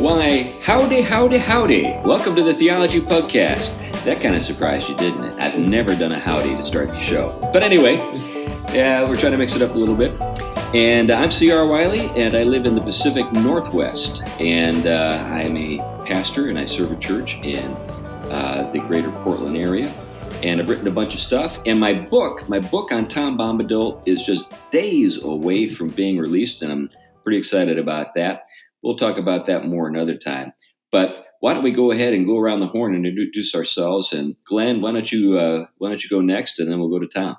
Why, howdy, howdy, howdy. Welcome to the Theology Pugcast. That kind of surprised you, didn't it? I've never done a howdy to start the show. But anyway, we're trying to mix it up a little bit. And I'm C.R. Wiley, and I live in the Pacific Northwest. And I'm a pastor, and I serve a church in the greater Portland area. And I've written a bunch of stuff. And my book on Tom Bombadil is just days away from being released, and I'm pretty excited about that. We'll talk about that more another time. But why don't we go ahead and go around the horn and introduce ourselves? And Glenn, why don't you go next, and then we'll go to Tom.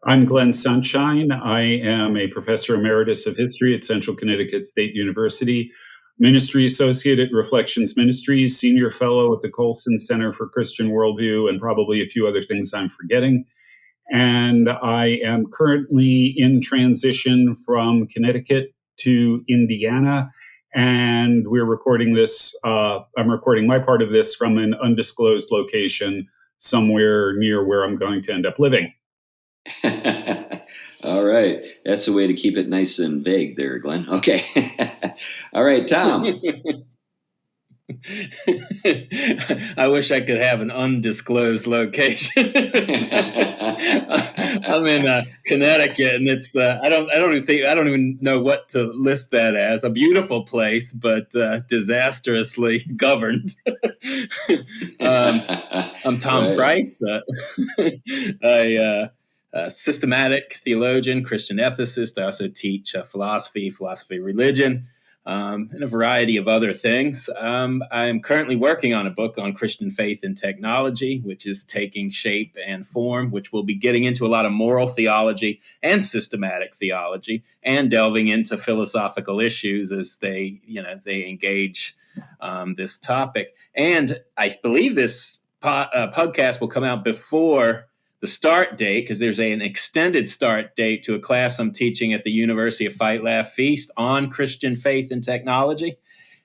I'm Glenn Sunshine. I am a professor emeritus of history at Central Connecticut State University, ministry associate at Reflections Ministries, senior fellow at the Colson Center for Christian Worldview, and probably a few other things I'm forgetting. And I am currently in transition from Connecticut to Indiana, and we're recording this. I'm recording my part of this from an undisclosed location somewhere near where I'm going to end up living. All right. That's the way to keep it nice and vague there, Glenn. Okay. All right, Tom. I wish I could have an undisclosed location. I'm in Connecticut, and it's I don't even know what to list that as. A beautiful place, but disastrously governed. I'm Tom Price. A systematic theologian, Christian ethicist. I also teach philosophy, religion. And a variety of other things. I'm currently working on a book on Christian faith and technology, which is taking shape and form, which will be getting into a lot of moral theology and systematic theology, and delving into philosophical issues as they engage this topic. And I believe this podcast will come out before the start date, because there's an extended start date to a class I'm teaching at the University of Fight, Laugh, Feast on Christian faith and technology.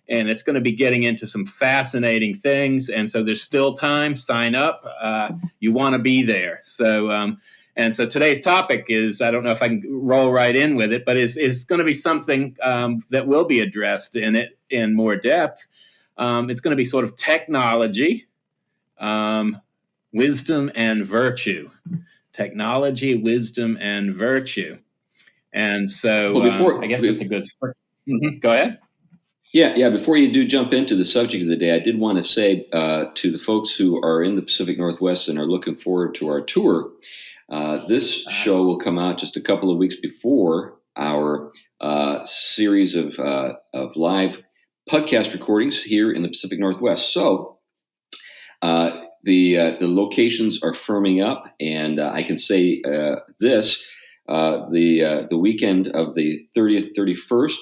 And it's going to be getting into some fascinating things. And so there's still time. Sign up. You want to be there. So today's topic is, I don't know if I can roll right in with it, but is going to be something that will be addressed in more depth. It's going to be sort of technology, wisdom and virtue. Technology, wisdom, and virtue. And so I guess it's a good start. Mm-hmm. Go ahead. Yeah. Before you do jump into the subject of the day, I did want to say to the folks who are in the Pacific Northwest and are looking forward to our tour, this show will come out just a couple of weeks before our series of live podcast recordings here in the Pacific Northwest. So the locations are firming up, and I can say this: the weekend of the 30th, 31st,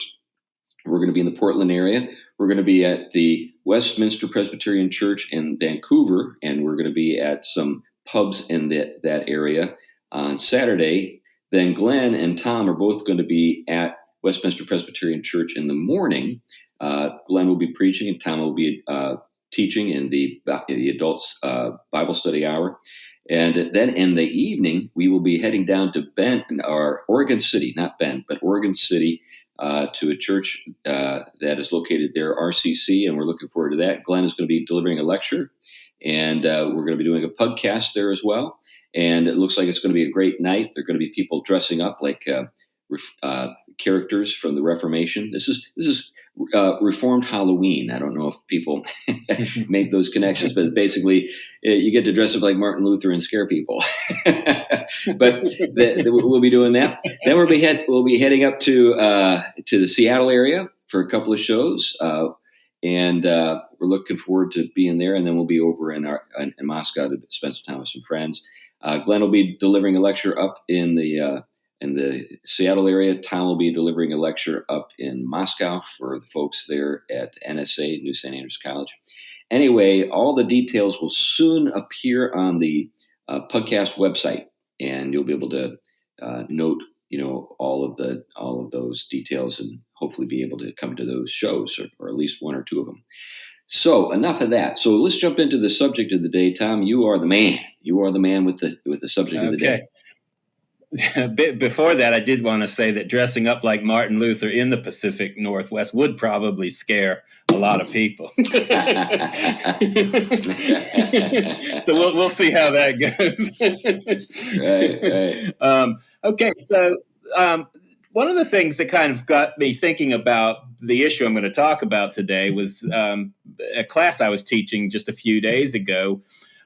we're going to be in the Portland area. We're going to be at the Westminster Presbyterian Church in Vancouver, and we're going to be at some pubs in that area on Saturday. Then Glenn and Tom are both going to be at Westminster Presbyterian Church in the morning. Glenn will be preaching, and Tom will be teaching in the adults Bible study hour. And then in the evening, we will be heading down to Oregon City, not Bend, but Oregon City, to a church that is located there, RCC, and we're looking forward to that. Glenn is going to be delivering a lecture, and we're going to be doing a podcast there as well. And it looks like it's going to be a great night. There are going to be people dressing up like characters from the Reformation. This is Reformed Halloween. I don't know if people make those connections, but basically you get to dress up like Martin Luther and scare people. But we'll be doing that. Then we'll be heading up to the Seattle area for a couple of shows, and we're looking forward to being there. And then we'll be over in Moscow to spend some time with some friends. Glenn will be delivering a lecture up in the Seattle area. Tom will be delivering a lecture up in Moscow for the folks there at NSA, New St. Andrews College. Anyway, all the details will soon appear on the Pugcast website, and you'll be able to note, all of those details, and hopefully be able to come to those shows, or at least one or two of them. So enough of that. So let's jump into the subject of the day. Tom, you are the man. You are the man with the subject of the day. before that, I did want to say that dressing up like Martin Luther in the Pacific Northwest would probably scare a lot of people. So we'll see how that goes. Right. Okay, so one of the things that kind of got me thinking about the issue I'm going to talk about today was a class I was teaching just a few days ago,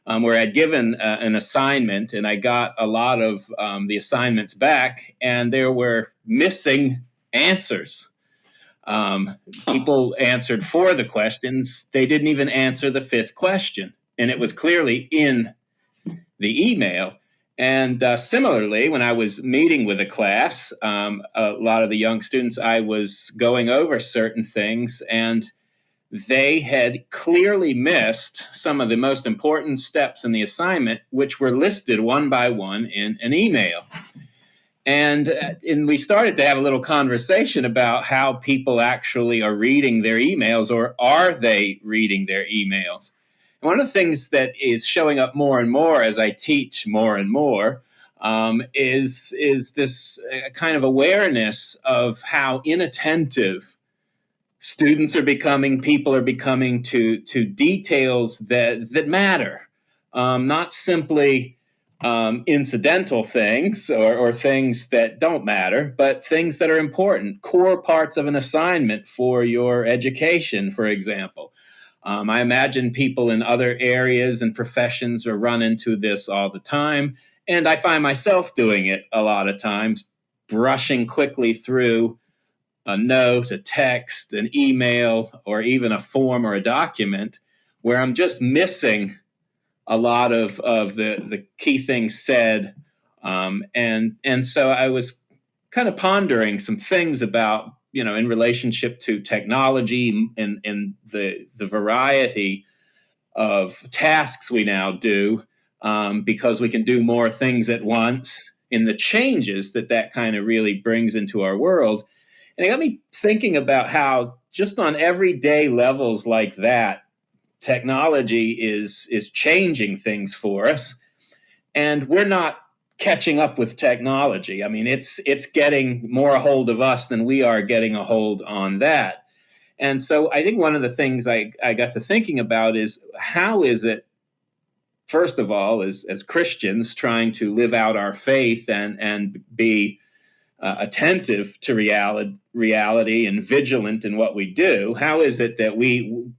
where I'd given an assignment, and I got a lot of the assignments back, and there were missing answers. People answered 4 of the questions. They didn't even answer the 5th question, and it was clearly in the email. And similarly, when I was meeting with a class, a lot of the young students, I was going over certain things, and they had clearly missed some of the most important steps in the assignment, which were listed one by one in an email. And we started to have a little conversation about how people actually are reading their emails, or are they reading their emails? And one of the things that is showing up more and more as I teach more and more is this kind of awareness of how inattentive students are becoming, people are becoming to details that matter, not simply incidental things or things that don't matter, but things that are important, core parts of an assignment for your education, for example. I imagine people in other areas and professions are run into this all the time, and I find myself doing it a lot of times, brushing quickly through a note, a text, an email, or even a form or a document where I'm just missing a lot of the key things said. And so I was kind of pondering some things about, in relationship to technology and the variety of tasks we now do, because we can do more things at once, in the changes that kind of really brings into our world. And it got me thinking about how just on everyday levels like that, technology is changing things for us, and we're not catching up with technology. I mean, it's getting more a hold of us than we are getting a hold on that. And so I think one of the things I got to thinking about is, how is it, first of all, as Christians trying to live out our faith and be attentive to reality and vigilant in what we do, how is it that we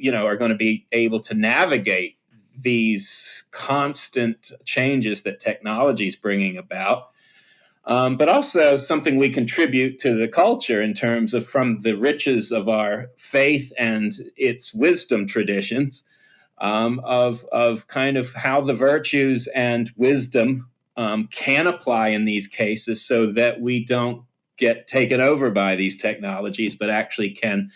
are going to be able to navigate these constant changes that technology is bringing about, but also something we contribute to the culture in terms of, from the riches of our faith and its wisdom traditions, of kind of how the virtues and wisdom can apply in these cases, so that we don't get taken over by these technologies, but actually can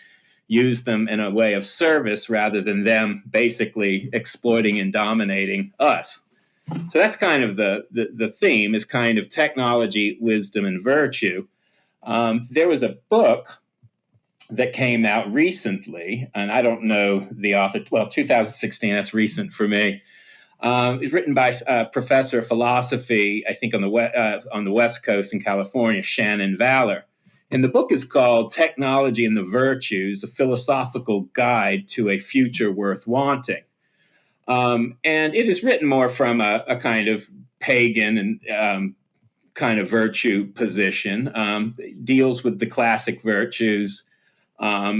use them in a way of service rather than them basically exploiting and dominating us. So that's kind of the theme, is kind of technology, wisdom, and virtue. There was a book that came out recently, and I don't know the author. Well, 2016, that's recent for me. It's written by a professor of philosophy, I think on the West Coast in California, Shannon Valor. And the book is called Technology and the Virtues, a Philosophical Guide to a Future Worth Wanting. And it is written more from a kind of pagan and kind of virtue position. It deals with the classic virtues and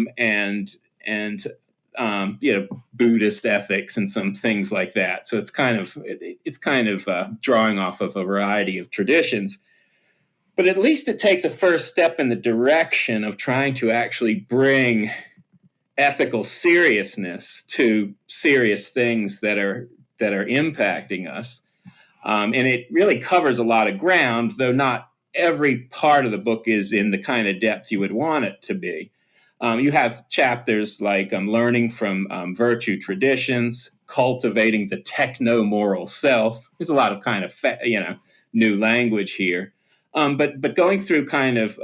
Buddhist ethics and some things like that. So it's kind of drawing off of a variety of traditions. But at least it takes a first step in the direction of trying to actually bring ethical seriousness to serious things that are impacting us. And it really covers a lot of ground, though not every part of the book is in the kind of depth you would want it to be. You have chapters like learning from virtue traditions, cultivating the techno-moral self. There's a lot of kind of new language here. But going through kind of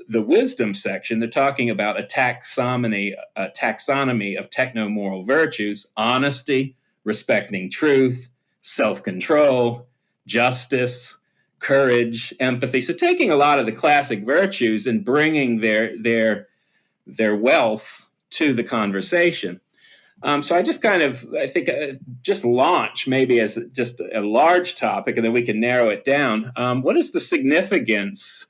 the wisdom section, they're talking about a taxonomy of techno-moral virtues: honesty, respecting truth, self-control, justice, courage, empathy. So taking a lot of the classic virtues and bringing their wealth to the conversation. So I just I think just launch maybe as just a large topic, and then we can narrow it down. What is the significance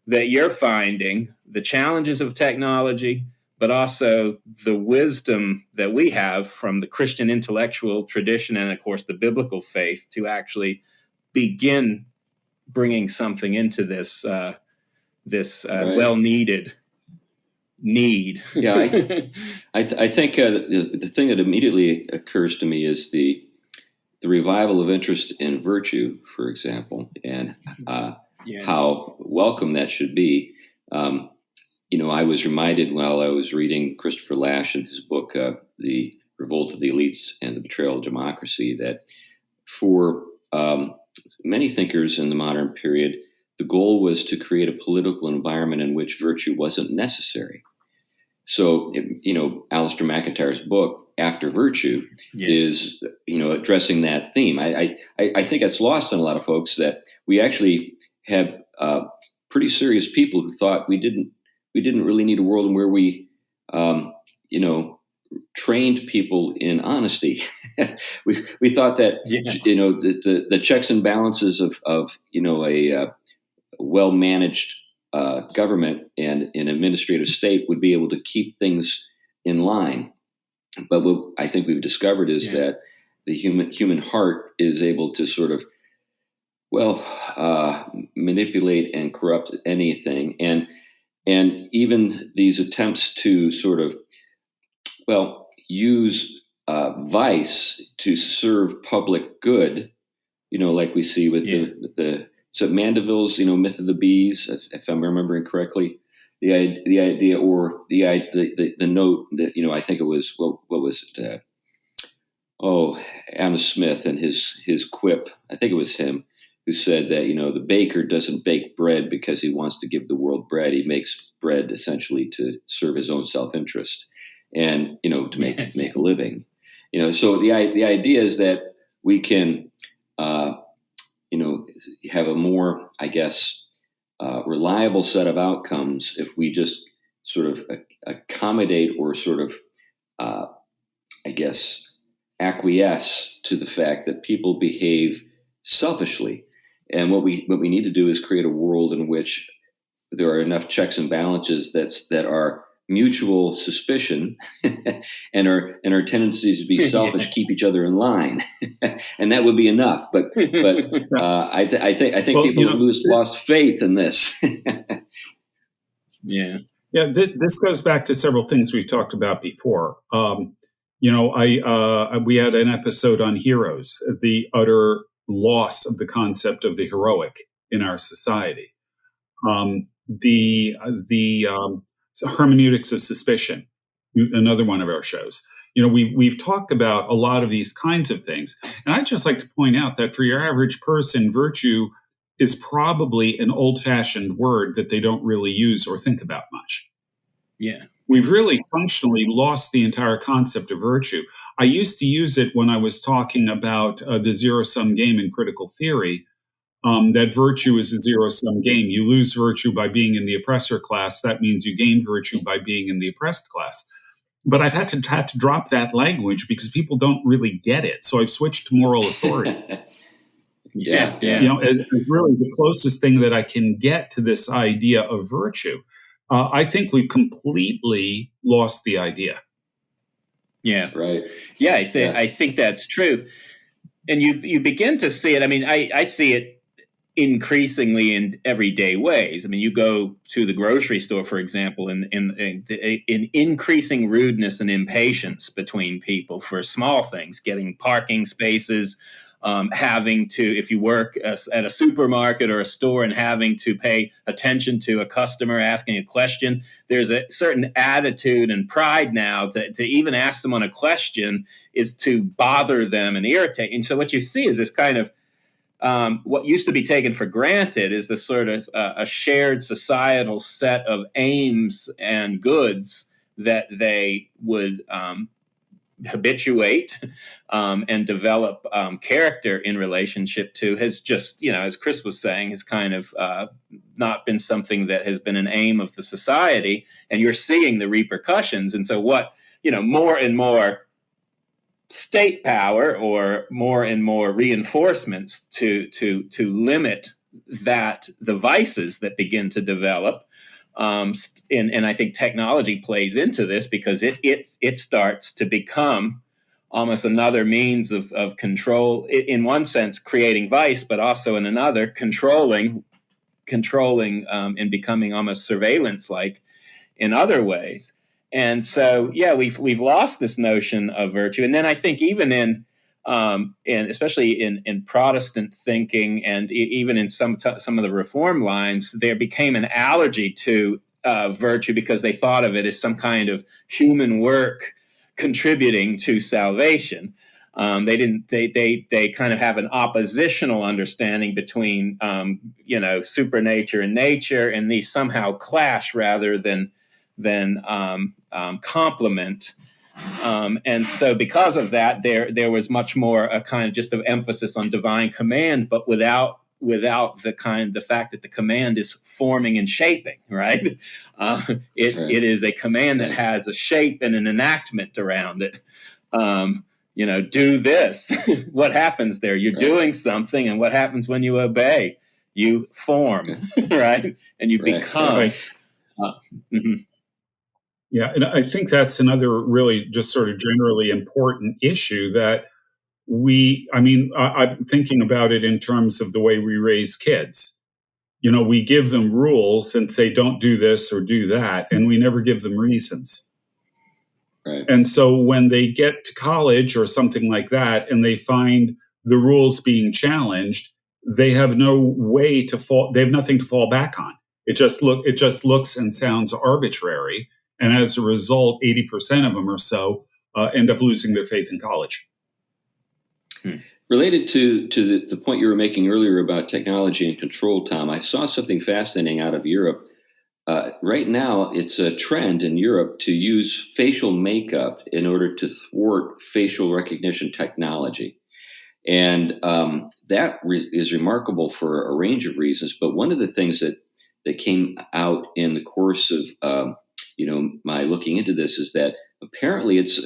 that you're finding, the challenges of technology, but also the wisdom that we have from the Christian intellectual tradition and, of course, the biblical faith to actually begin bringing something into this Right. well-needed need? Yeah, I think the thing that immediately occurs to me is the revival of interest in virtue, for example, and how welcome that should be. I was reminded while I was reading Christopher Lasch in his book, The Revolt of the Elites and the Betrayal of Democracy, that for many thinkers in the modern period, the goal was to create a political environment in which virtue wasn't necessary. So, Alistair McIntyre's book, After Virtue, is, addressing that theme. I think it's lost on a lot of folks that we actually had pretty serious people who thought we didn't really need a world in where we, trained people in honesty. we thought that, the checks and balances of a well-managed government and an administrative state would be able to keep things in line. But what I think we've discovered is that the human heart is able to sort of, manipulate and corrupt anything. And even these attempts to sort of, use vice to serve public good, like we see with so Mandeville's, Myth of the Bees, if I'm remembering correctly, the idea or the note that, I think it was, what was it? Adam Smith and his quip. I think it was him who said that, the baker doesn't bake bread because he wants to give the world bread. He makes bread essentially to serve his own self-interest and, to make a living. So the idea is that we can, have a more, I guess, reliable set of outcomes if we just sort of accommodate or sort of, acquiesce to the fact that people behave selfishly. And what we need to do is create a world in which there are enough checks and balances that are mutual suspicion and our tendencies to be selfish keep each other in line, and that would be enough. But I think people have lost faith in this. This goes back to several things we've talked about before. We had an episode on heroes, the utter loss of the concept of the heroic in our society. So hermeneutics of suspicion, another one of our shows. We've talked about a lot of these kinds of things. And I'd just like to point out that for your average person, virtue is probably an old-fashioned word that they don't really use or think about much. Yeah. We've really functionally lost the entire concept of virtue. I used to use it when I was talking about the zero-sum game in critical theory. That virtue is a zero-sum game. You lose virtue by being in the oppressor class. That means you gain virtue by being in the oppressed class. But I've had to drop that language because people don't really get it. So I've switched to moral authority. Yeah. As really the closest thing that I can get to this idea of virtue. I think we've completely lost the idea. Yeah. Right. Yeah, I think that's true. And you begin to see it. I mean, I see it increasingly in everyday ways. I mean, you go to the grocery store, for example, in increasing rudeness and impatience between people for small things, getting parking spaces, having to, if you work at a supermarket or a store and having to pay attention to a customer asking a question, there's a certain attitude and pride now to even ask someone a question is to bother them and irritate. And so what you see is this kind of what used to be taken for granted is this sort of a shared societal set of aims and goods that they would habituate and develop character in relationship to has just, as Chris was saying, has kind of not been something that has been an aim of the society. And you're seeing the repercussions. And so more and more state power or more and more reinforcements to limit the vices that begin to develop. And I think technology plays into this because it starts to become almost another means of control, in one sense, creating vice, but also in another, controlling and becoming almost surveillance-like in other ways. And so, we've lost this notion of virtue. And then I think even in especially in Protestant thinking, and even in some of the reform lines, there became an allergy to virtue because they thought of it as some kind of human work contributing to salvation. They kind of have an oppositional understanding between supernature and nature, and these somehow clash rather than complement. And so because of that, there was much more a kind of just of emphasis on divine command, but without the fact that the command is forming and shaping, right? It is a command that has a shape and an enactment around it. Do this. What happens there? You're doing something, and what happens when you obey? You form, right? And you become. Mm-hmm. Yeah, and I think that's another really just sort of generally important issue that I'm thinking about it in terms of the way we raise kids. We give them rules and say, don't do this or do that, and we never give them reasons. Right. And so when they get to college or something like that, and they find the rules being challenged, they have no way to fall. They have nothing to fall back on. It just looks and sounds arbitrary. And as a result, 80% of them or so end up losing their faith in college. Related to the point you were making earlier about technology and control, Tom, I saw something fascinating out of Europe. Right now, it's a trend in Europe to use facial makeup in order to thwart facial recognition technology. And that is remarkable for a range of reasons. But one of the things that came out in the course of my looking into this is that apparently it's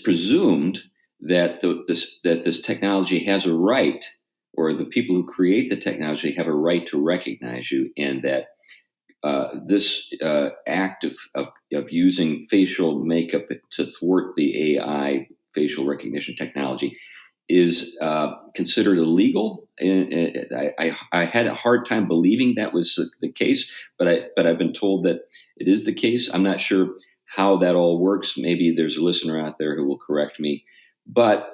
presumed that this technology has a right, or the people who create the technology have a right to recognize you, and that this act of using facial makeup to thwart the AI facial recognition technology is considered illegal. And I had a hard time believing that was the case, but I've been told that it is the case. I'm not sure how that all works. Maybe there's a listener out there who will correct me. But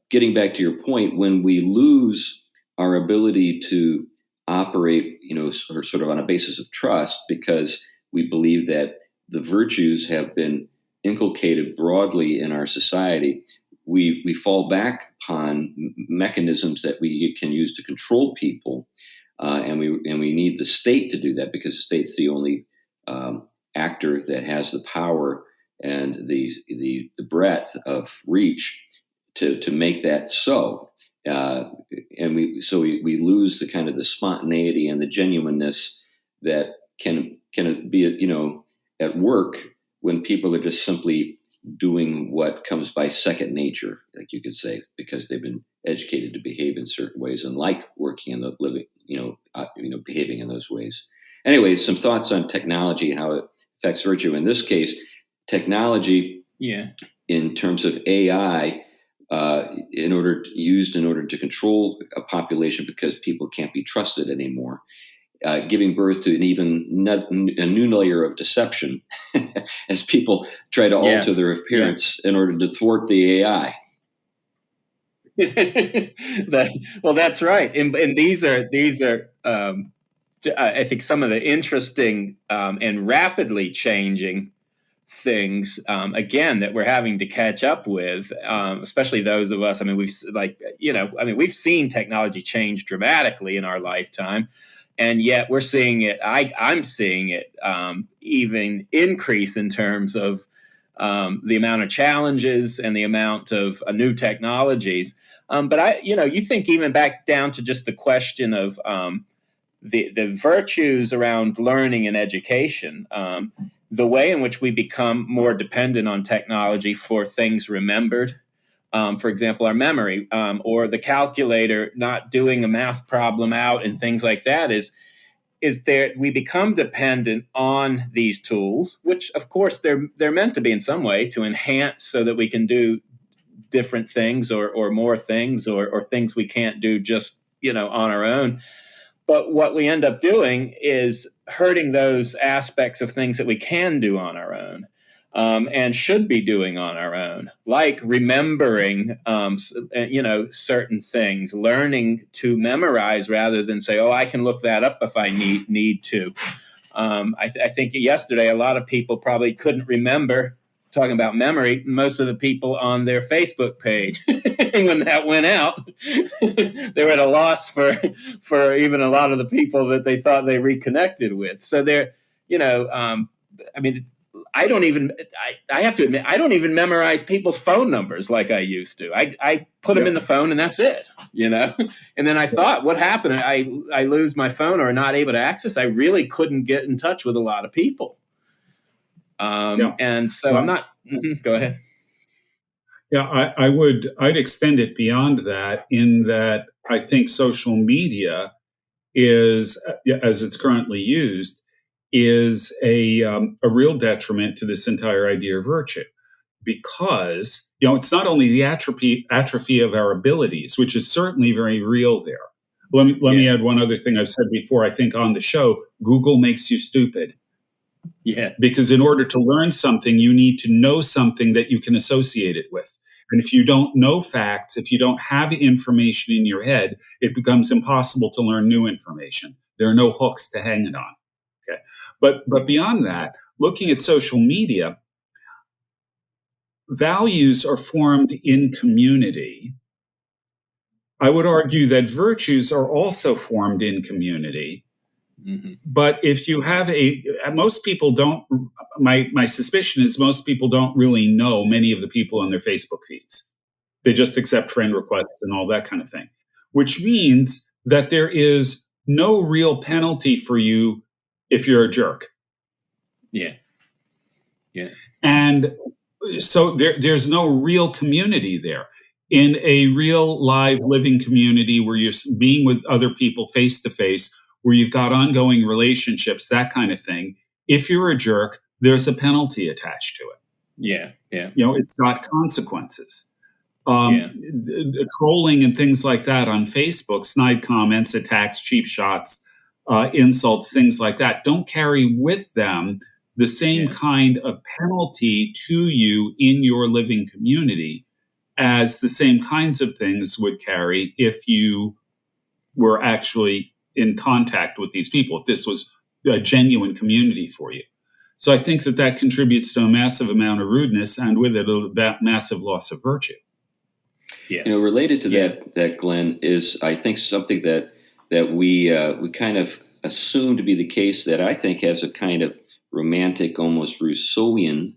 getting back to your point, when we lose our ability to operate, sort of on a basis of trust, because we believe that the virtues have been inculcated broadly in our society, we fall back upon mechanisms that we can use to control people, and we need the state to do that, because the state's the only actor that has the power and the breadth of reach to make that so. And we lose the kind of the spontaneity and the genuineness that can be at work when people are just simply doing what comes by second nature, like you could say, because they've been educated to behave in certain ways and like working in the living, behaving in those ways. Anyways, some thoughts on technology, how it affects virtue. In this case, technology, in terms of AI, used in order to control a population because people can't be trusted anymore, giving birth to a new layer of deception as people try to alter their appearance in order to thwart the AI. That's right, and these are I think some of the interesting and rapidly changing things again that we're having to catch up with, especially those of us. We've seen technology change dramatically in our lifetime, and yet we're seeing it. I'm seeing it even increase in terms of the amount of challenges and the amount of new technologies. But you think even back down to just the question of the virtues around learning and education, the way in which we become more dependent on technology for things remembered. For example, our memory, or the calculator not doing a math problem out and things like that is there we become dependent on these tools, which of course they're meant to be in some way to enhance so that we can do different things or more things or things we can't do just on our own. But what we end up doing is hurting those aspects of things that we can do on our own, and should be doing on our own, like remembering, certain things, learning to memorize rather than say, "Oh, I can look that up if I need to." I think yesterday a lot of people probably couldn't remember. Talking about memory, most of the people on their Facebook page, when that went out, they were at a loss for even a lot of the people that they thought they reconnected with. So they're, I don't even, I have to admit, I don't even memorize people's phone numbers like I used to. I put them in the phone and that's it, And then I thought, what happened? I lose my phone or not able to access. I really couldn't get in touch with a lot of people. And so I'm not, go ahead. Yeah, I'd extend it beyond that in that I think social media is, as it's currently used, is a real detriment to this entire idea of virtue, because it's not only the atrophy of our abilities, which is certainly very real there. Let me add one other thing I've said before. I think on the show, Google makes you stupid. Yeah. Because in order to learn something, you need to know something that you can associate it with. And if you don't know facts, if you don't have information in your head, it becomes impossible to learn new information. There are no hooks to hang it on. Okay. But beyond that, looking at social media, values are formed in community. I would argue that virtues are also formed in community. Mm-hmm. But if you have most people don't, my suspicion is most people don't really know many of the people on their Facebook feeds. They just accept friend requests and all that kind of thing, which means that there is no real penalty for you if you're a jerk. Yeah. Yeah. And so there's no real community there. In a real live living community where you're being with other people face to face, where you've got ongoing relationships, that kind of thing. If you're a jerk, there's a penalty attached to it. Yeah, yeah. It's got consequences. Trolling and things like that on Facebook, snide comments, attacks, cheap shots, insults, things like that, don't carry with them the same kind of penalty to you in your living community as the same kinds of things would carry if you were actually in contact with these people, if this was a genuine community for you. So I think that contributes to a massive amount of rudeness, and with it, that massive loss of virtue. Yes. Related to that, Glenn, is I think something that we kind of assume to be the case that I think has a kind of romantic, almost Rousseauian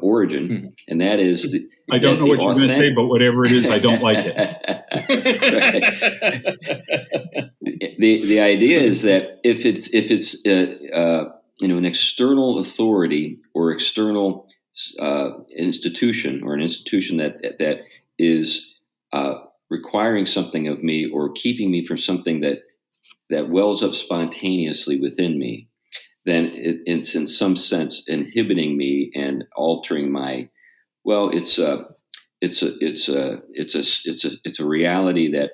origin, and that is I don't know what you're going to say, but whatever it is, I don't like it. The idea is that if it's an external authority or external institution, or an institution that is requiring something of me or keeping me from something that wells up spontaneously within me, then it's in some sense inhibiting me and altering my. Well, it's a reality that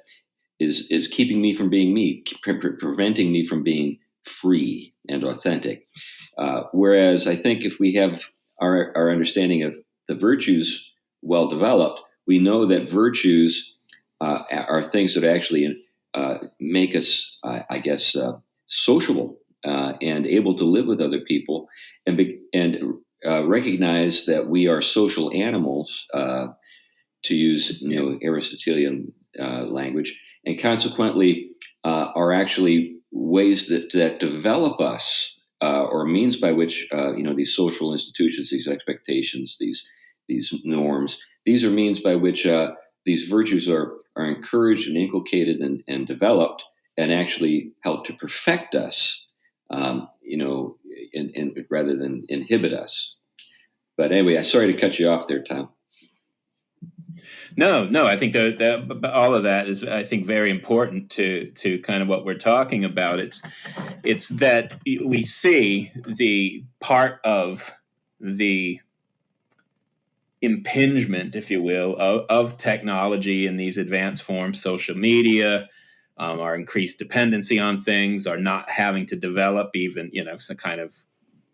is keeping me from being me, preventing me from being free and authentic. Whereas I think if we have our understanding of the virtues well developed, we know that virtues are things that actually make us, sociable. And able to live with other people, and recognize that we are social animals, to use Aristotelian language, and consequently are actually ways that develop us or a means by which these social institutions, these expectations, these norms, these are means by which these virtues are encouraged and inculcated and developed, and actually help to perfect us, and rather than inhibit us. But anyway, I'm sorry to cut you off there, Tom. No, I think that all of that is, I think, very important to kind of what we're talking about. It's that we see the part of the impingement, if you will, of technology in these advanced forms, social media, our increased dependency on things, our not having to develop even, some kind of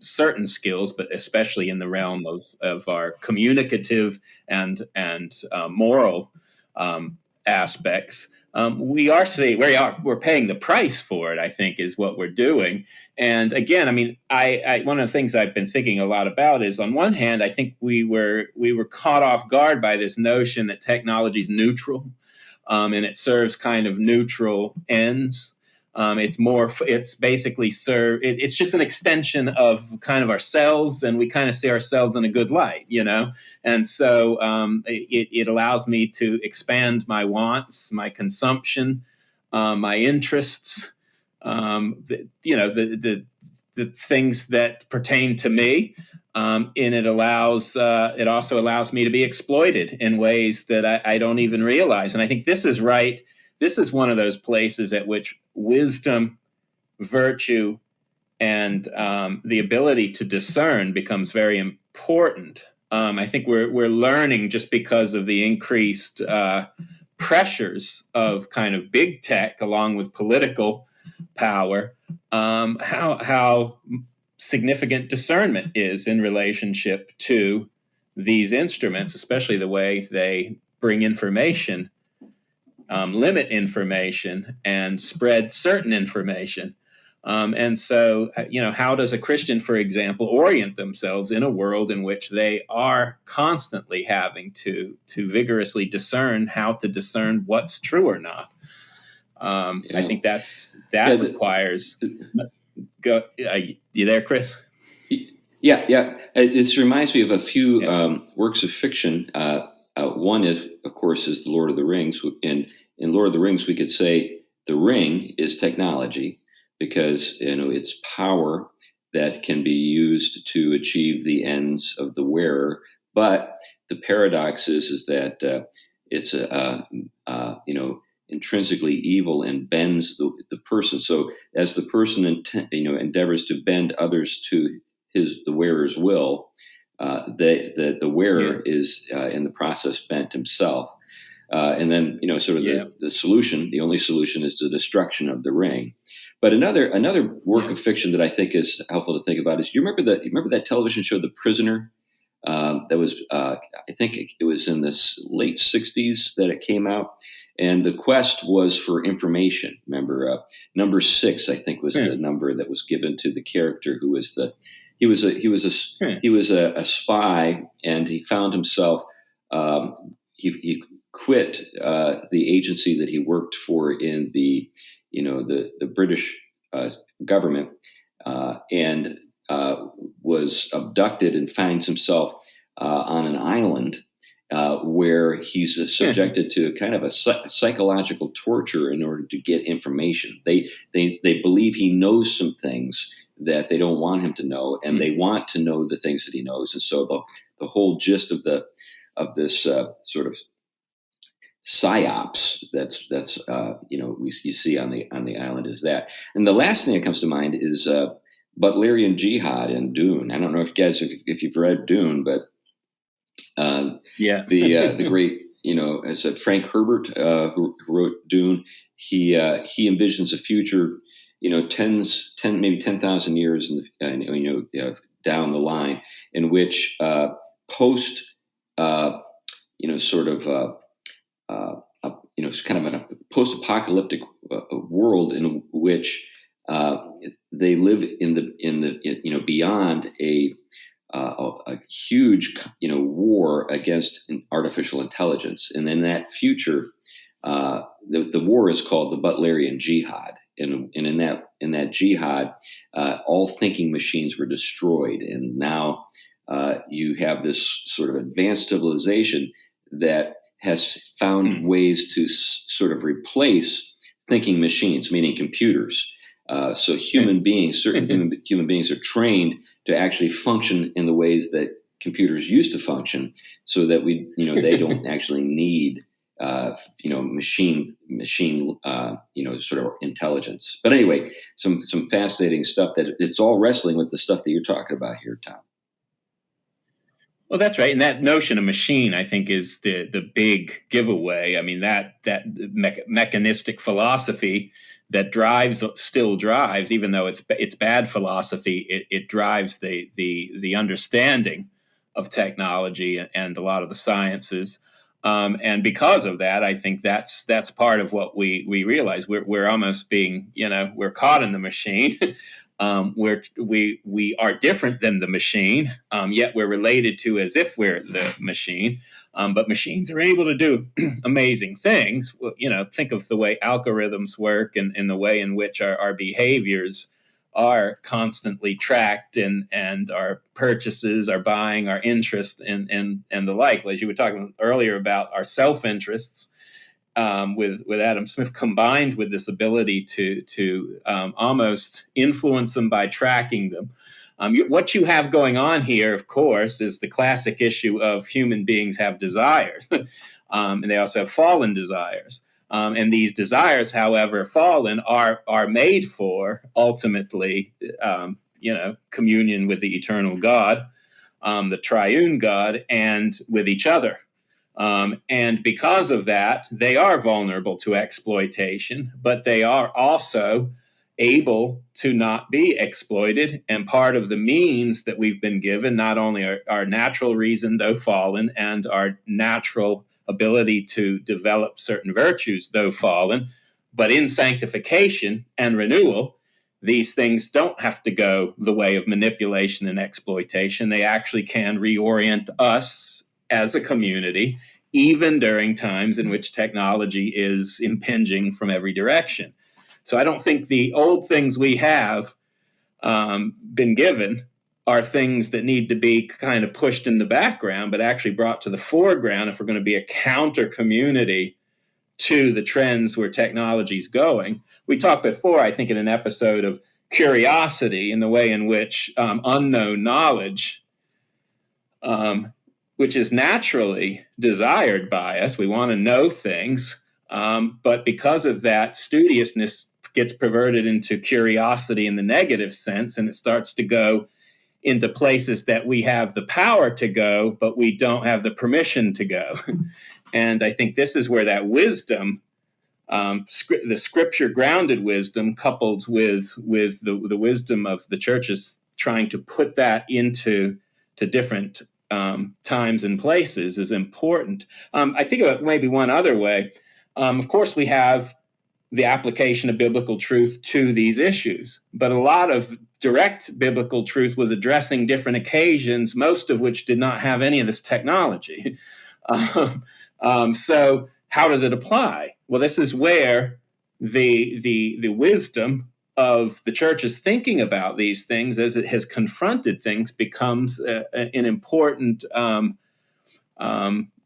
certain skills, but especially in the realm of our communicative and moral aspects. We're paying the price for it, I think, is what we're doing. And again, I mean, I one of the things I've been thinking a lot about is, on one hand, I think we were caught off guard by this notion that technology is neutral, and it serves kind of neutral ends. It's basically it's just an extension of kind of ourselves, and we kind of see ourselves in a good light, And so it allows me to expand my wants, my consumption, my interests, the things that pertain to me. And it also allows me to be exploited in ways that I don't even realize. And I think this is right. This is one of those places at which wisdom, virtue, and the ability to discern becomes very important. I think we're learning, just because of the increased pressures of kind of big tech, along with political power, how significant discernment is in relationship to these instruments, especially the way they bring information, limit information, and spread certain information. And so, how does a Christian, for example, orient themselves in a world in which they are constantly having to vigorously discern how to discern what's true or not? I think that requires. Go. You there, Chris? Yeah. This reminds me of a few works of fiction. One is, of course, is The Lord of the Rings. In Lord of the Rings, we could say the ring is technology, because it's power that can be used to achieve the ends of the wearer. But the paradox is that it's intrinsically evil and bends the person. So as the person endeavors to bend others to the wearer's will, the wearer is in the process bent himself. And then the solution, the only solution, is the destruction of the ring. But another work of fiction that I think is helpful to think about is, you remember that television show The Prisoner? That was I think it was in the late 60s that it came out, and the quest was for information. Remember, number 6, I think, was the number that was given to the character who was he was a spy, and he found himself he quit the agency that he worked for in the British government, and was abducted, and finds himself on an island where he's subjected to kind of a psychological torture in order to get information. They believe he knows some things that they don't want him to know, and they want to know the things that he knows. And so the whole gist of this sort of psyops that's you see on the island is that. And the last thing that comes to mind is Butlerian jihad in Dune. I don't know if you've read Dune, but the great as Frank Herbert, who wrote Dune, he envisions a future, maybe 10,000 years down the line, in which post kind of a post-apocalyptic world in which they live in the beyond a huge war against artificial intelligence, and in that future, the war is called the Butlerian Jihad, in that jihad, all thinking machines were destroyed, and now you have this sort of advanced civilization that has found ways to sort of replace thinking machines, meaning computers. So human beings, certain human beings, are trained to actually function in the ways that computers used to function, so that they don't actually need machine sort of intelligence. But anyway, some fascinating stuff that it's all wrestling with the stuff that you're talking about here, Tom. Well, that's right. And that notion of machine, I think, is the big giveaway. I mean, that mechanistic philosophy that still drives, even though it's bad philosophy, it drives the understanding of technology and a lot of the sciences. And because of that, I think that's part of what we realize. We're almost being, we're caught in the machine. We are different than the machine, yet we're related to as if we're the machine. But machines are able to do amazing things. Think of the way algorithms work and the way in which our behaviors are constantly tracked, and our purchases, our buying, our interest, and the like. As you were talking earlier about our self-interests, with Adam Smith, combined with this ability to almost influence them by tracking them. What you have going on here, of course, is the classic issue of human beings have desires, and they also have fallen desires. And these desires, however fallen, are made for ultimately, communion with the eternal God, the triune God, and with each other. And because of that, they are vulnerable to exploitation, but they are also able to not be exploited. And part of the means that we've been given, not only our natural reason, though fallen, and our natural ability to develop certain virtues, though fallen, but in sanctification and renewal, these things don't have to go the way of manipulation and exploitation. They actually can reorient us as a community, even during times in which technology is impinging from every direction. So I don't think the old things we have been given are things that need to be kind of pushed in the background, but actually brought to the foreground if we're going to be a counter community to the trends where technology is going. We talked before, I think, in an episode of curiosity in the way in which unknown knowledge, which is naturally desired by us. We want to know things, but because of that, studiousness gets perverted into curiosity in the negative sense, and it starts to go into places that we have the power to go, but we don't have the permission to go. And I think this is where that wisdom, the scripture-grounded wisdom, coupled with the wisdom of the churches trying to put that into different times and places, is important. I think about maybe one other way. Of course, we have the application of biblical truth to these issues, but a lot of direct biblical truth was addressing different occasions, most of which did not have any of this technology. So how does it apply? Well, this is where the wisdom of the church's thinking about these things as it has confronted things becomes an important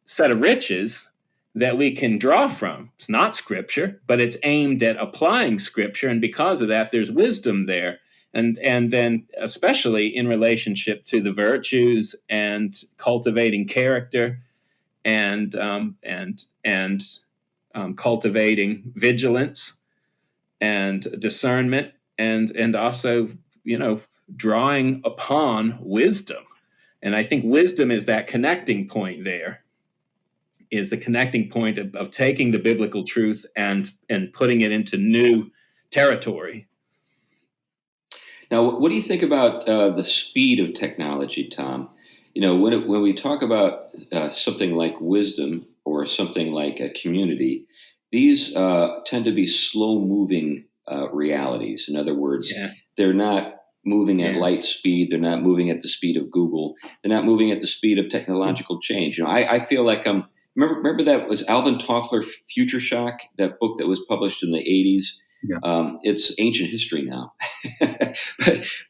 set of riches that we can draw from. It's not scripture, but it's aimed at applying scripture. And because of that, there's wisdom there. And then especially in relationship to the virtues and cultivating character and cultivating vigilance and discernment, and also, drawing upon wisdom. And I think wisdom is that connecting point there, is the connecting point of taking the biblical truth and putting it into new territory. Now, what do you think about the speed of technology, Tom? When we talk about something like wisdom or something like a community, these tend to be slow-moving realities. In other words, they're not moving at light speed. They're not moving at the speed of Google. They're not moving at the speed of technological change. I feel like remember that was Alvin Toffler, Future Shock, that book that was published in the 80s. Yeah. It's ancient history now.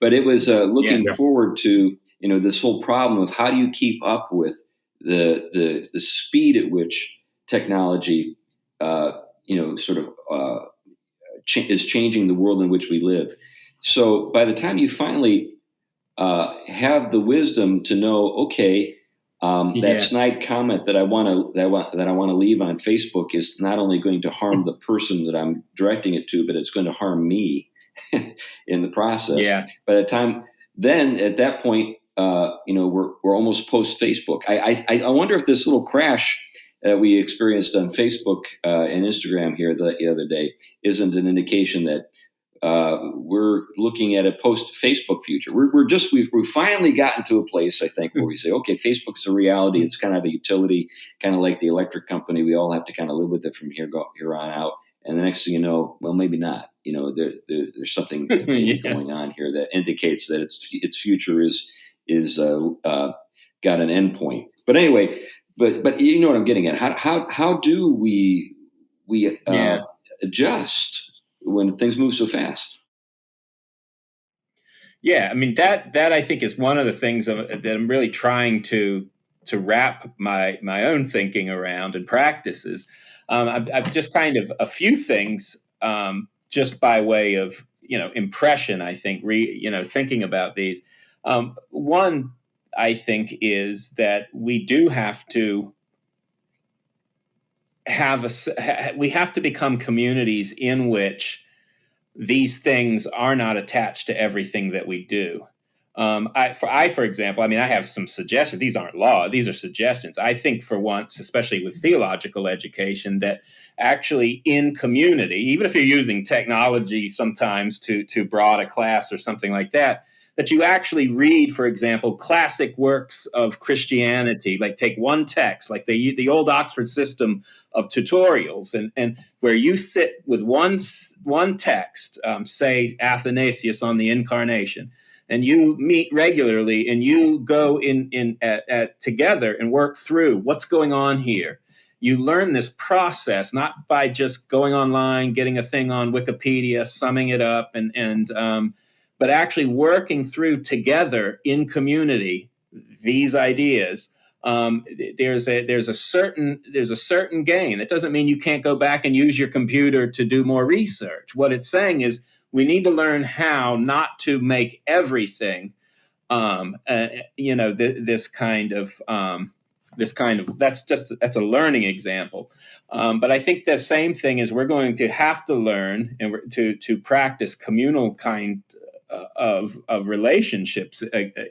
but it was looking forward to this whole problem of how do you keep up with the speed at which technology is changing the world in which we live. So by the time you finally have the wisdom to know, okay, that snide comment that I want to leave on Facebook is not only going to harm the person that I'm directing it to, but it's going to harm me in the process. Yeah. By the time then, at that point, we're almost post Facebook. I wonder if this little crash that we experienced on Facebook and Instagram here the other day isn't an indication that we're looking at a post-Facebook future. We've finally gotten to a place, I think, where we say, okay, Facebook is a reality. It's kind of a utility, kind of like the electric company. We all have to kind of live with it from here on out. And the next thing you know, well, maybe not. There's something going on here that indicates that its future is got an endpoint. But anyway, but you know what I'm getting at. How do we adjust when things move so fast? Yeah, I mean that I think is one of the things that I'm really trying to wrap my own thinking around and practices. I've just kind of a few things just by way of impression. I think thinking about these. One, I think, is that we do have to we have to become communities in which these things are not attached to everything that we do. For example, I have some suggestions. These aren't law; these are suggestions. I think, for once, especially with theological education, that actually in community, even if you're using technology sometimes to broad a class or something like that, that you actually read, for example, classic works of Christianity, like take one text, like the old Oxford system of tutorials, and where you sit with one text, say Athanasius on the Incarnation, and you meet regularly and you go in together and work through what's going on here. You learn this process not by just going online, getting a thing on Wikipedia, summing it up, but actually working through together in community these ideas. There's a certain gain. It doesn't mean you can't go back and use your computer to do more research. What it's saying is we need to learn how not to make everything, this kind of that's a learning example. But I think the same thing is we're going to have to learn and to practice communal kind of relationships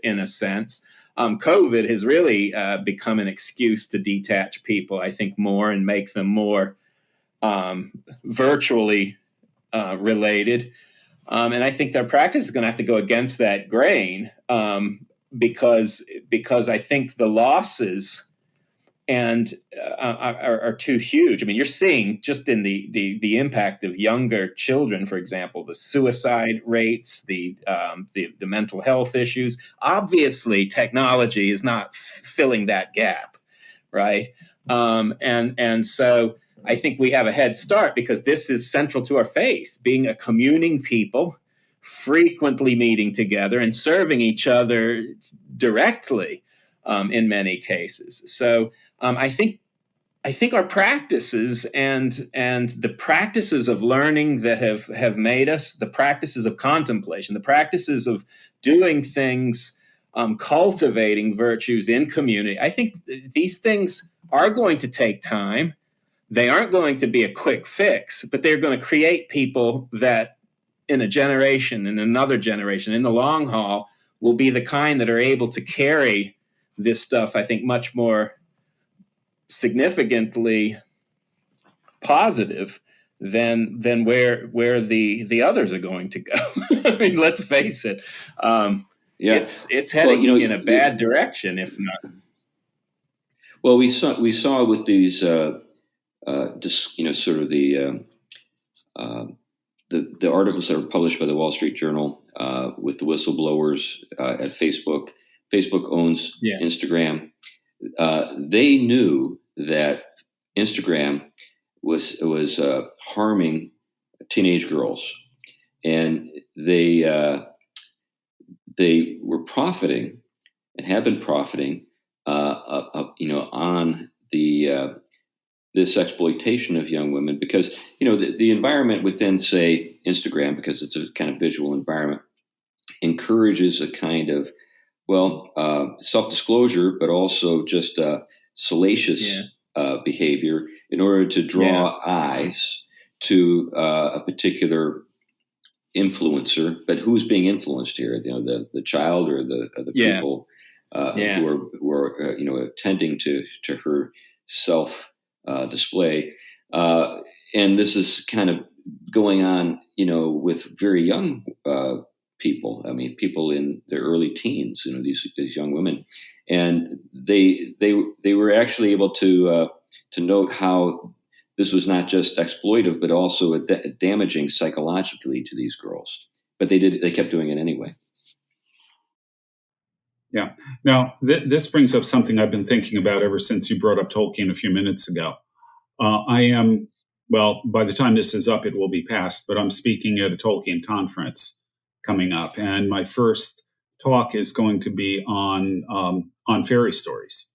in a sense. COVID has really become an excuse to detach people, I think, more and make them more virtually related. And I think their practice is going to have to go against that grain because I think the losses are too huge. I mean, you're seeing just in the impact of younger children, for example, the suicide rates, the mental health issues. Obviously, technology is not filling that gap, right? And so I think we have a head start because this is central to our faith, being a communing people, frequently meeting together and serving each other directly in many cases. So I think our practices and the practices of learning that have made us, the practices of contemplation, the practices of doing things, cultivating virtues in community, I think these things are going to take time. They aren't going to be a quick fix, but they're going to create people that in a generation, in another generation, in the long haul, will be the kind that are able to carry this stuff, I think, much more significantly positive than where the others are going to go. I mean, let's face it. It's heading in a bad direction, if not. Well, we saw with these, sort of the articles that were published by the Wall Street Journal with the whistleblowers at Facebook. Facebook owns Instagram. They knew that Instagram was harming teenage girls, and they were profiting and have been profiting, on the this exploitation of young women, because the environment within, say, Instagram, because it's a kind of visual environment, encourages a kind of self-disclosure, but also just salacious behavior in order to draw eyes to a particular influencer. But who's being influenced here? The child or the people who are attending to her self display, and this is kind of going on, with very young people. I mean, people in their early teens. These young women, and they were actually able to note how this was not just exploitive, but also damaging psychologically to these girls. But they kept doing it anyway. Yeah. Now, this brings up something I've been thinking about ever since you brought up Tolkien a few minutes ago. I am, by the time this is up, it will be past, but I'm speaking at a Tolkien conference coming up. And my first talk is going to be on fairy stories.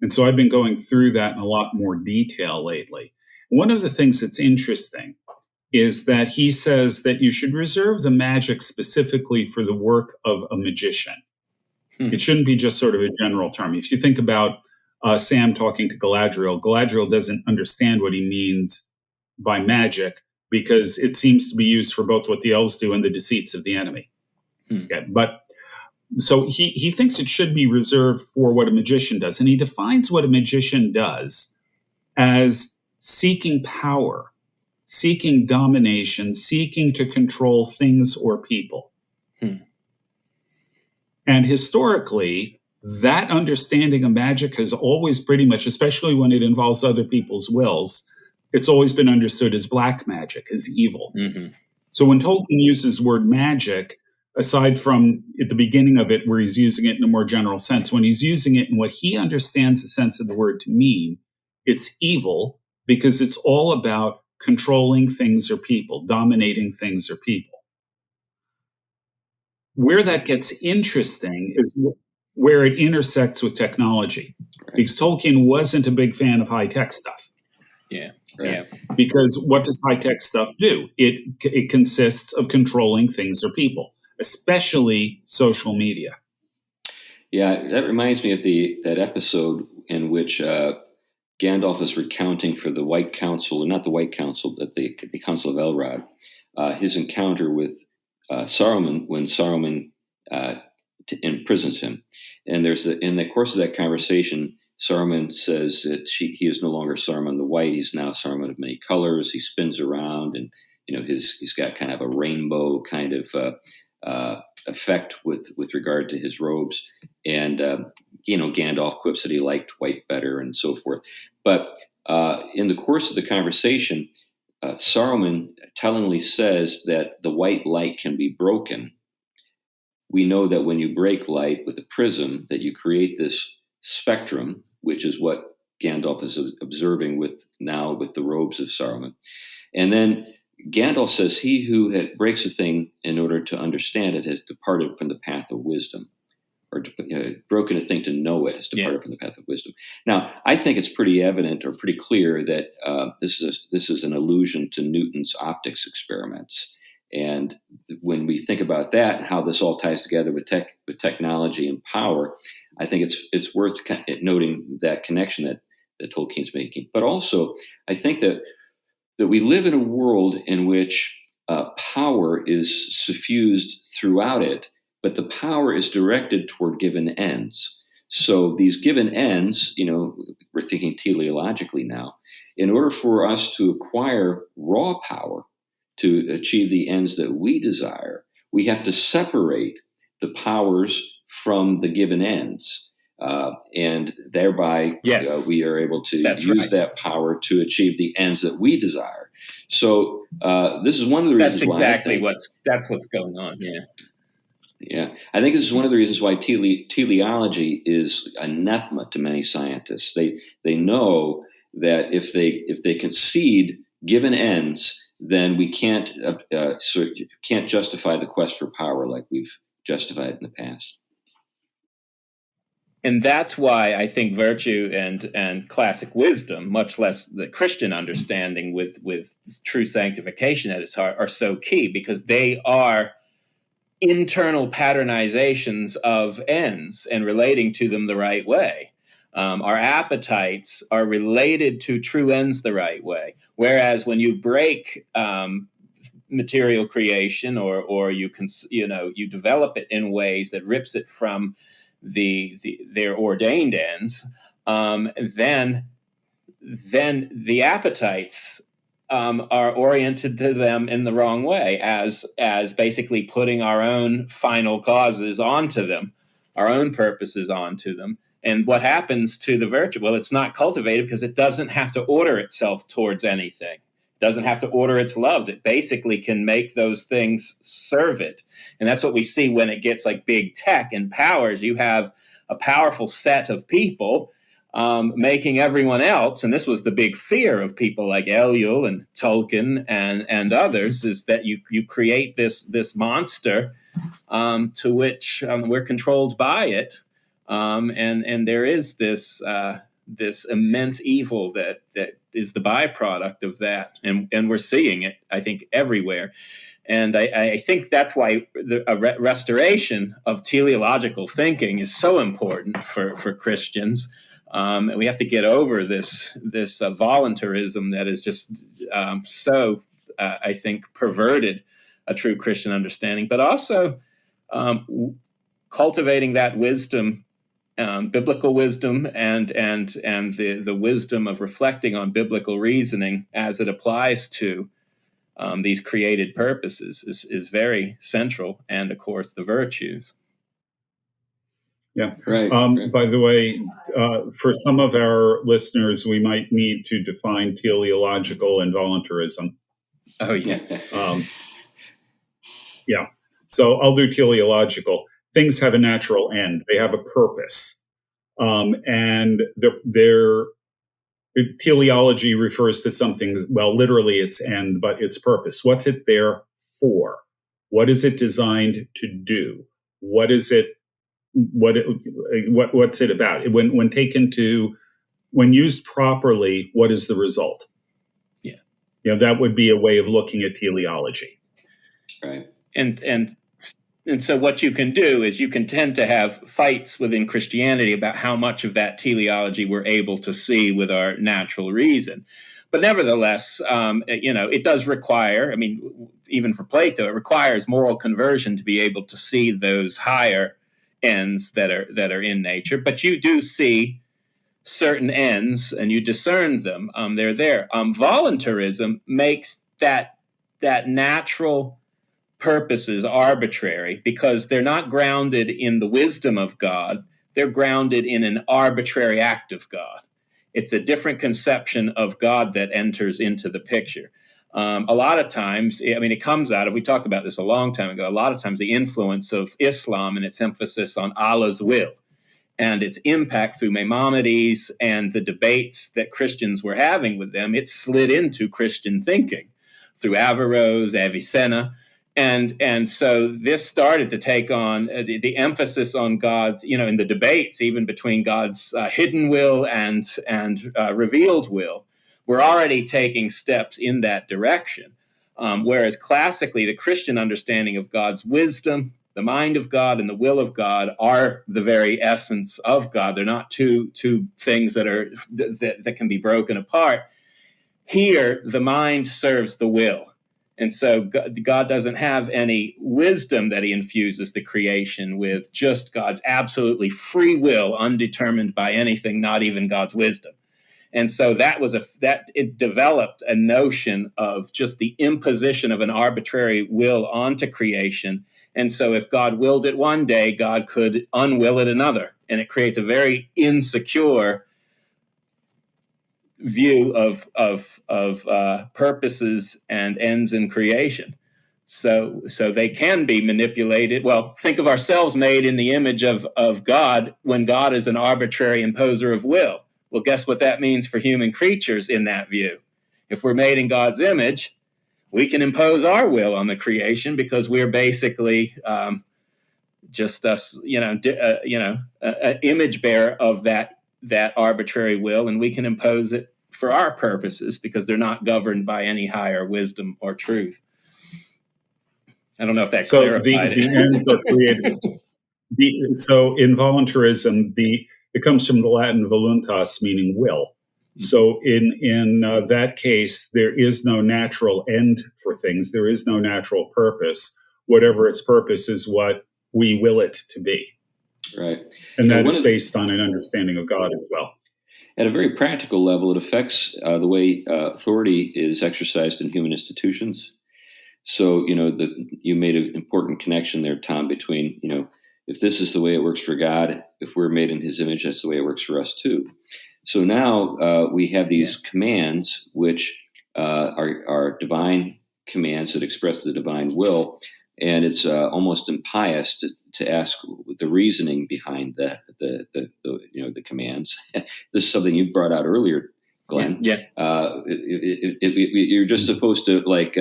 And so I've been going through that in a lot more detail lately. One of the things that's interesting is that he says that you should reserve the magic specifically for the work of a magician. It shouldn't be just sort of a general term. If you think about Sam talking to Galadriel doesn't understand what he means by magic because it seems to be used for both what the elves do and the deceits of the enemy. Okay. But so he thinks it should be reserved for what a magician does. And he defines what a magician does as seeking power, seeking domination, seeking to control things or people. And historically, that understanding of magic has always pretty much, especially when it involves other people's wills, it's always been understood as black magic, as evil. So when Tolkien uses the word magic, aside from at the beginning of it where he's using it in a more general sense, when he's using it in what he understands the sense of the word to mean, it's evil because it's all about controlling things or people, dominating things or people. Where that gets interesting is where it intersects with technology, because Tolkien wasn't a big fan of high-tech stuff. Because what does high-tech stuff do? It consists of controlling things or people, especially social media. Yeah, that reminds me of that episode in which Gandalf is recounting for the White Council, and not the White Council, but the Council of Elrond, his encounter with Saruman when Saruman imprisons him. And in the course of that conversation, Saruman says that he is no longer Saruman the White. He's now Saruman of many colors. He spins around, and he's got kind of a rainbow kind of effect with regard to his robes. And Gandalf quips that he liked white better, and so forth. But in the course of the conversation, Saruman tellingly says that the white light can be broken. We know that when you break light with a prism, that you create this spectrum, which is what Gandalf is observing with the robes of Saruman. And then Gandalf says, he who breaks a thing in order to understand it has departed from the path of wisdom, or broken a thing to know it has departed from the path of wisdom. Now, I think it's pretty evident or pretty clear that this is an allusion to Newton's optics experiments. And when we think about that and how this all ties together with technology and power, I think it's worth noting that connection that Tolkien's making. But also, I think that we live in a world in which power is suffused throughout it, but the power is directed toward given ends. So these given ends, we're thinking teleologically now, in order for us to acquire raw power to achieve the ends that we desire, we have to separate the powers from the given ends. And thereby, we are able to use that power to achieve the ends that we desire. So this is one of the reasons why that's what's going on. Yeah, I think this is one of the reasons why teleology is anathema to many scientists. They know that if they concede given ends, then we can't justify the quest for power like we've justified in the past. And that's why I think virtue and classic wisdom, much less the Christian understanding with true sanctification at its heart, are so key, because they are internal patternizations of ends and relating to them the right way. Our appetites are related to true ends the right way. Whereas when you break material creation, or you develop it in ways that rips it from their ordained ends, then the appetites are oriented to them in the wrong way, as basically putting our own final causes onto them, our own purposes onto them. And what happens to the virtue? Well, it's not cultivated because it doesn't have to order itself towards anything. It doesn't have to order its loves. It basically can make those things serve it. And that's what we see when it gets like big tech and powers. You have a powerful set of people making everyone else, and this was the big fear of people like Eliel and Tolkien and others, is that you create this monster to which we're controlled by it, and there is this immense evil that is the byproduct of that, and we're seeing it, I think, everywhere. And I think that's why a restoration of teleological thinking is so important for Christians. And we have to get over this voluntarism that is just so, I think, perverted a true Christian understanding, but also cultivating that wisdom, biblical wisdom, and the wisdom of reflecting on biblical reasoning as it applies to these created purposes is very central, and of course the virtues. Yeah. Right. By the way, for some of our listeners, we might need to define teleological and voluntarism. Oh, yeah. Yeah. So I'll do teleological. Things have a natural end. They have a purpose. And their teleology refers to something, well, literally its end, but its purpose. What's it there for? What is it designed to do? What's it about? When used properly, what is the result? Yeah. That would be a way of looking at teleology. Right. And so what you can do is you can tend to have fights within Christianity about how much of that teleology we're able to see with our natural reason. But nevertheless, it does require, even for Plato, it requires moral conversion to be able to see those higher ends that are in nature. But you do see certain ends and you discern them. They're there. Voluntarism makes that natural purposes arbitrary, because they're not grounded in the wisdom of God. They're grounded in an arbitrary act of God. It's a different conception of God that enters into the picture. A lot of times, it comes out of, we talked about this a long time ago, a lot of times the influence of Islam and its emphasis on Allah's will and its impact through Maimonides and the debates that Christians were having with them, it slid into Christian thinking through Averroes, Avicenna. And so this started to take on the emphasis on God's, in the debates, even between God's hidden will and revealed will. We're already taking steps in that direction. Whereas classically, the Christian understanding of God's wisdom, the mind of God, and the will of God are the very essence of God. They're not two things that can be broken apart. Here, the mind serves the will. And so God doesn't have any wisdom that he infuses the creation with, just God's absolutely free will, undetermined by anything, not even God's wisdom. And so it developed a notion of just the imposition of an arbitrary will onto creation. And so if God willed it one day, God could unwill it another. And it creates a very insecure view of purposes and ends in creation. So they can be manipulated. Well, think of ourselves made in the image of God, when God is an arbitrary imposer of will. Well, guess what that means for human creatures in that view? If we're made in God's image, we can impose our will on the creation because we're basically just us, an image bearer of that arbitrary will, and we can impose it for our purposes because they're not governed by any higher wisdom or truth. I don't know if that clarified the ends are created. So in voluntarism, it comes from the Latin voluntas, meaning will. So in that case, there is no natural end for things. There is no natural purpose. Whatever its purpose is what we will it to be. Right. And that is based on an understanding of God as well. At a very practical level, it affects the way authority is exercised in human institutions. So, you made an important connection there, Tom, between, if this is the way it works for God, if we're made in his image, that's the way it works for us too. So now we have these commands, which are divine commands that express the divine will. And it's almost impious to ask the reasoning behind the commands. This is something you brought out earlier, Glenn. Yeah. You're just supposed to, like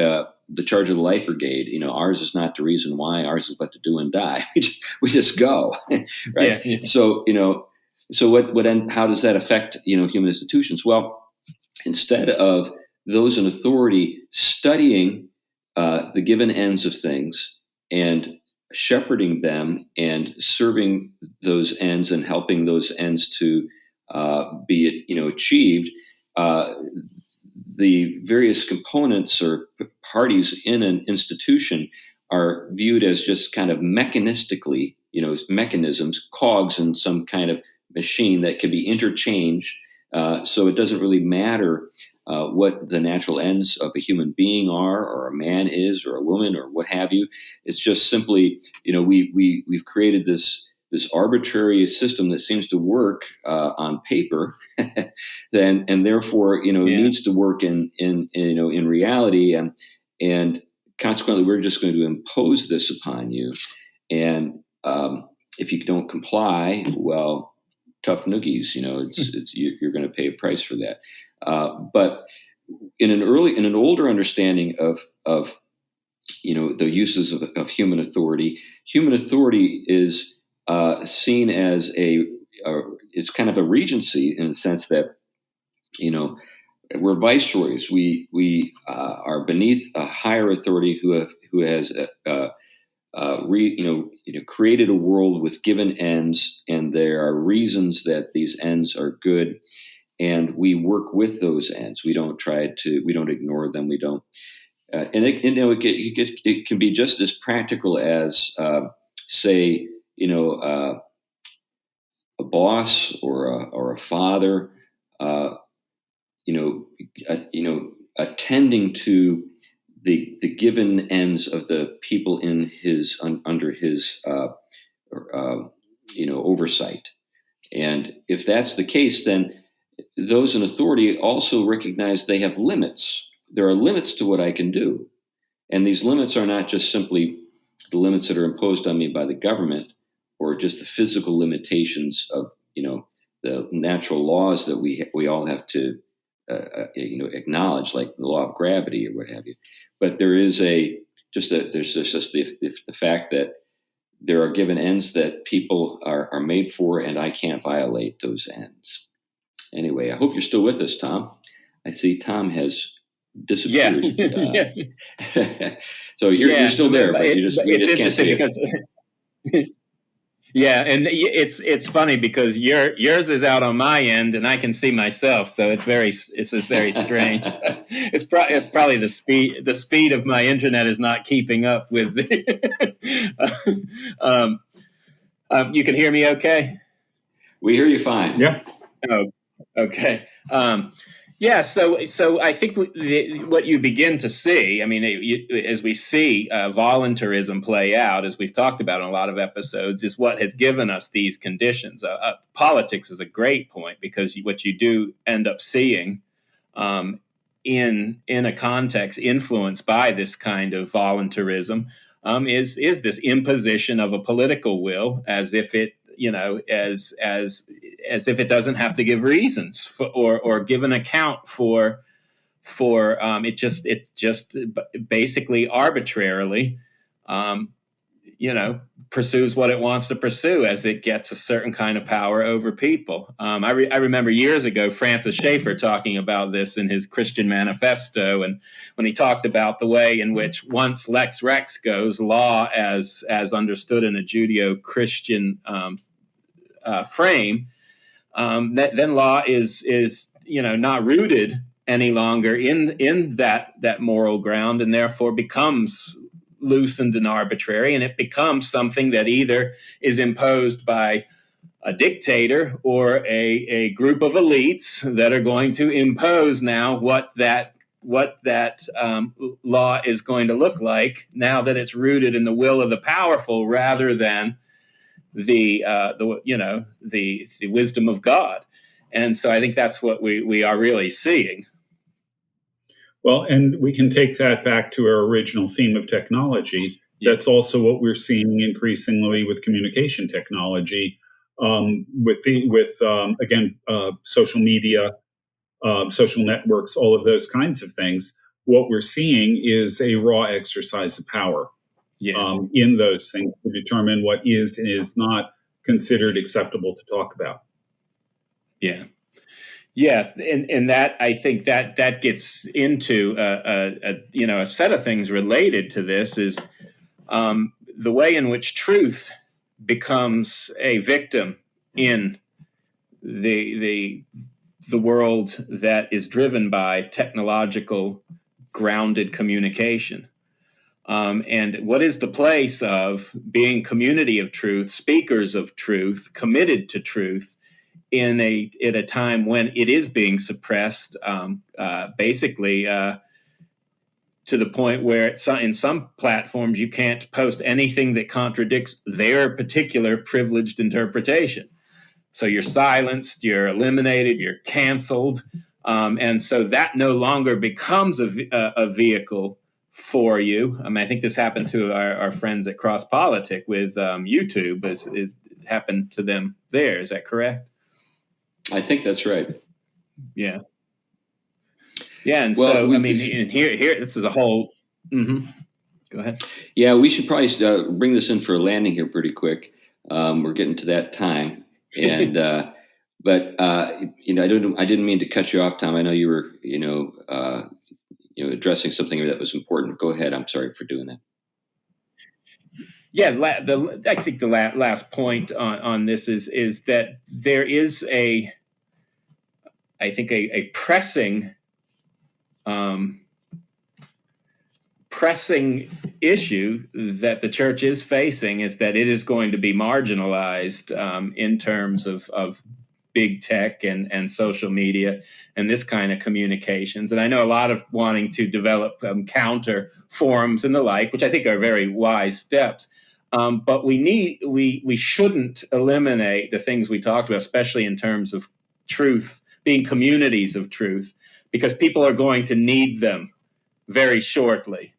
the charge of the light brigade. Ours is not the reason why. Ours is what to do and die. We just go, right? Yeah. So how does that affect human institutions? Well, instead of those in authority studying the given ends of things and shepherding them and serving those ends and helping those ends to be achieved, the various components or parties in an institution are viewed as just kind of mechanistically, mechanisms, cogs in some kind of machine that can be interchanged. So it doesn't really matter what the natural ends of a human being are, or a man is, or a woman, or what have you. It's just simply, we've created this arbitrary system that seems to work on paper, and therefore, needs to work in reality, and consequently, we're just going to impose this upon you, and if you don't comply, well, tough noogies, you're going to pay a price for that. But in an older understanding of the uses of human authority is seen as it's kind of a regency in the sense that we're viceroys. We are beneath a higher authority who has created a world with given ends, and there are reasons that these ends are good, and we work with those ends. We don't ignore them. We don't, and it can be just as practical as, say, a boss or a father, attending to the given ends of the people in under his oversight. And if that's the case, then those in authority also recognize they have limits. There are limits to what I can do. And these limits are not just simply the limits that are imposed on me by the government, or just the physical limitations of, the natural laws that we all have to, acknowledge, like the law of gravity or what have you. But there is there's just the fact that there are given ends that people are made for, and I can't violate those ends. Anyway, I hope you're still with us, Tom. I see Tom has disappeared. Yeah. So you're still there, but we just can't see it. Yeah, and it's funny because yours is out on my end, and I can see myself, so it's just very strange. It's probably the speed of my internet is not keeping up with. You can hear me, okay? We hear you fine. Yeah. Oh, okay. Yeah, so I think what you begin to see, as we see voluntarism play out, as we've talked about in a lot of episodes, is what has given us these conditions. Politics is a great point, because what you do end up seeing in a context influenced by this kind of voluntarism is this imposition of a political will, as if it as if it doesn't have to give reasons or give an account for for it just basically arbitrarily pursues what it wants to pursue as it gets a certain kind of power over people. I remember years ago Francis Schaeffer talking about this in his Christian Manifesto, and when he talked about the way in which once Lex Rex goes, law as understood in a Judeo-Christian frame, then law is not rooted any longer in that moral ground, and therefore becomes loosened and arbitrary, and it becomes something that either is imposed by a dictator or a group of elites that are going to impose now what that law is going to look like, now that it's rooted in the will of the powerful rather than the wisdom of God. And so I think that's what we are really seeing. Well, and we can take that back to our original theme of technology. Yeah. That's also what we're seeing increasingly with communication technology, social media, social networks, all of those kinds of things. What we're seeing is a raw exercise of power in those things to determine what is and is not considered acceptable to talk about. Yeah. Yeah, and that, I think that gets into a set of things related to this is the way in which truth becomes a victim in the world that is driven by technological grounded communication. And what is the place of being community of truth, speakers of truth, committed to truth, in a time when it is being suppressed, basically to the point where in some platforms you can't post anything that contradicts their particular privileged interpretation. So you're silenced, you're eliminated, you're canceled, and so that no longer becomes a vehicle for you. I mean, I think this happened to our friends at Cross Politic with YouTube. It happened to them there. Is that correct? I think that's right. Yeah. Yeah, and well, so I mean, and here, this is a whole. Mm-hmm. Go ahead. Yeah, we should probably bring this in for a landing here pretty quick. We're getting to that time, and but I didn't mean to cut you off, Tom. I know you were addressing something that was important. Go ahead. I'm sorry for doing that. Yeah, I think the last point on this is that there is a pressing issue that the church is facing, is that it is going to be marginalized in terms of big tech and social media and this kind of communications. And I know a lot of wanting to develop counter forums and the like, which I think are very wise steps. But we shouldn't eliminate the things we talked about, especially in terms of truth, being communities of truth, because people are going to need them very shortly,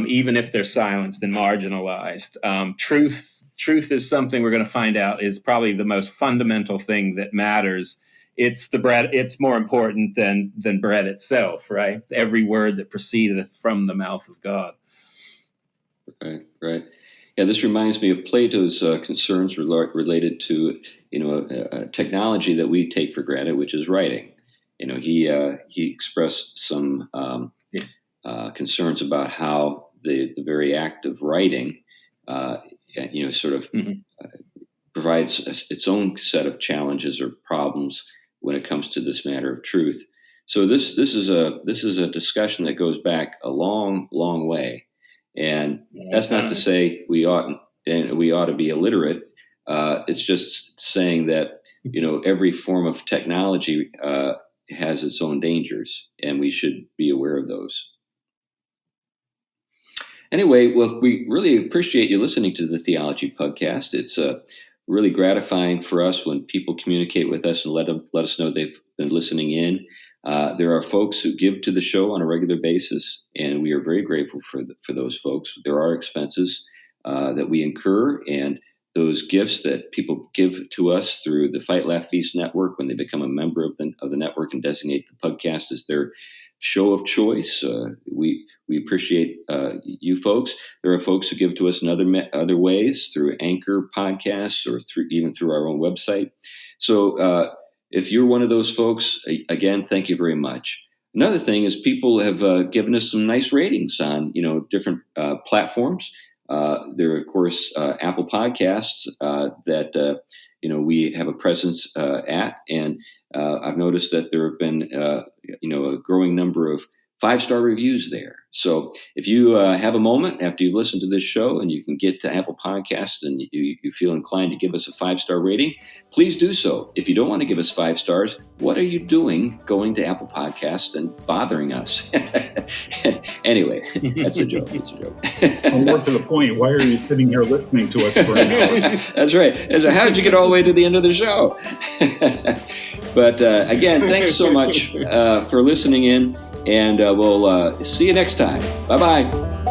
even if they're silenced and marginalized. Truth is something we're going to find out is probably the most fundamental thing that matters. It's the bread. It's more important than bread itself, right? Every word that proceedeth from the mouth of God. Right. Yeah, this reminds me of Plato's concerns related to technology that we take for granted, which is writing. He expressed some concerns about how the very act of writing, provides its own set of challenges or problems when it comes to this matter of truth. So this is a discussion that goes back a long, long way. And that's not to say we ought to be illiterate. It's just saying that every form of technology has its own dangers, and we should be aware of those. Anyway, well, we really appreciate you listening to the Theology Pugcast. It's really gratifying for us when people communicate with us and let us know they've been listening in. There are folks who give to the show on a regular basis, and we are very grateful for those folks. There are expenses that we incur, and those gifts that people give to us through the Fight, Laugh, Feast network when they become a member of the network and designate the Pugcast as their show of choice. We appreciate you folks. There are folks who give to us in other ways through Anchor podcasts or even through our own website. So if you're one of those folks, again, thank you very much. Another thing is people have given us some nice ratings on different platforms. There are, of course, Apple Podcasts that we have a presence at, and I've noticed that there have been a growing number of 5-star reviews there. So if you have a moment after you've listened to this show and you can get to Apple Podcasts and you feel inclined to give us a 5-star rating, please do so. If you don't want to give us 5 stars, what are you doing going to Apple Podcasts and bothering us? Anyway, that's a joke. It's a joke. Well, more to the point, why are you sitting here listening to us for an hour? That's right. So how did you get all the way to the end of the show? But again, thanks so much for listening in. And we'll see you next time. Bye-bye.